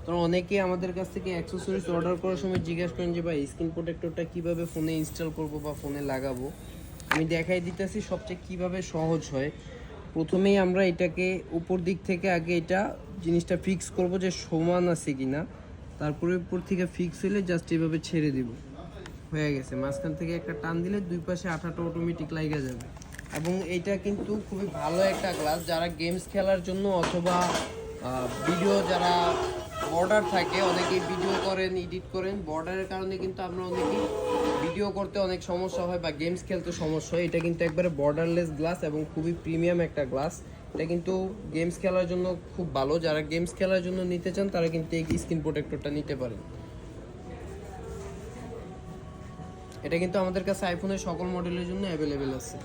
তো অনেকেই আমাদের কাছ থেকে অ্যাক্সেসরিজ অর্ডার করার সময় জিজ্ঞাসা করেন যে ভাই স্ক্রিন প্রোটেক্টরটা কীভাবে ফোনে ইনস্টল করব বা ফোনে লাগাবো। আমি দেখাই দিতেছি সবচেয়ে কীভাবে সহজ হয়। প্রথমেই আমরা এটাকে উপর দিক থেকে আগে এটা জিনিসটা ফিক্স করব যে সমান আছে কি না, তারপরে উপর থেকে ফিক্স হলে জাস্ট এইভাবে ছেড়ে দিব, হয়ে গেছে। মাঝখান থেকে একটা টান দিলে দুই পাশে আঠাটা অটোমেটিক লাগা যাবে। এবং এইটা কিন্তু খুবই ভালো একটা গ্লাস যারা গেমস খেলার জন্য অথবা ভিডিও যারা বর্ডার থাকে, অনেকেই ভিডিও করেন, এডিট করেন, বর্ডারের কারণে কিন্তু আমরা অনেকেই ভিডিও করতে অনেক সমস্যা হয় বা গেমস খেলতে সমস্যা হয়। এটা কিন্তু একবারে বর্ডারলেস গ্লাস এবং খুবই প্রিমিয়াম একটা গ্লাস। এটা কিন্তু গেমস খেলার জন্য খুব ভালো। যারা গেমস খেলার জন্য নিতে চান তারা কিন্তু এই স্ক্রিন প্রোটেক্টরটা নিতে পারেন। এটা কিন্তু আমাদের কাছে আইফোনের সকল মডেলের জন্য অ্যাভেলেবেল আছে।